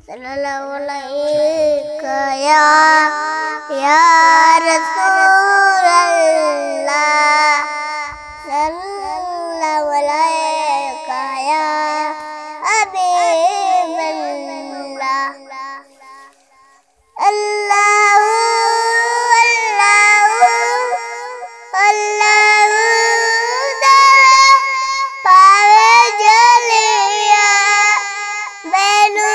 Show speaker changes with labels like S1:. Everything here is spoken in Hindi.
S1: सल्लल्लाहु अलैका या रसूलल्लाह, सल्लल्लाहु अलैका या हबीबल्लाह। अल्लाहु अल्लाहु अल्लाहु पावे जलिया बेनु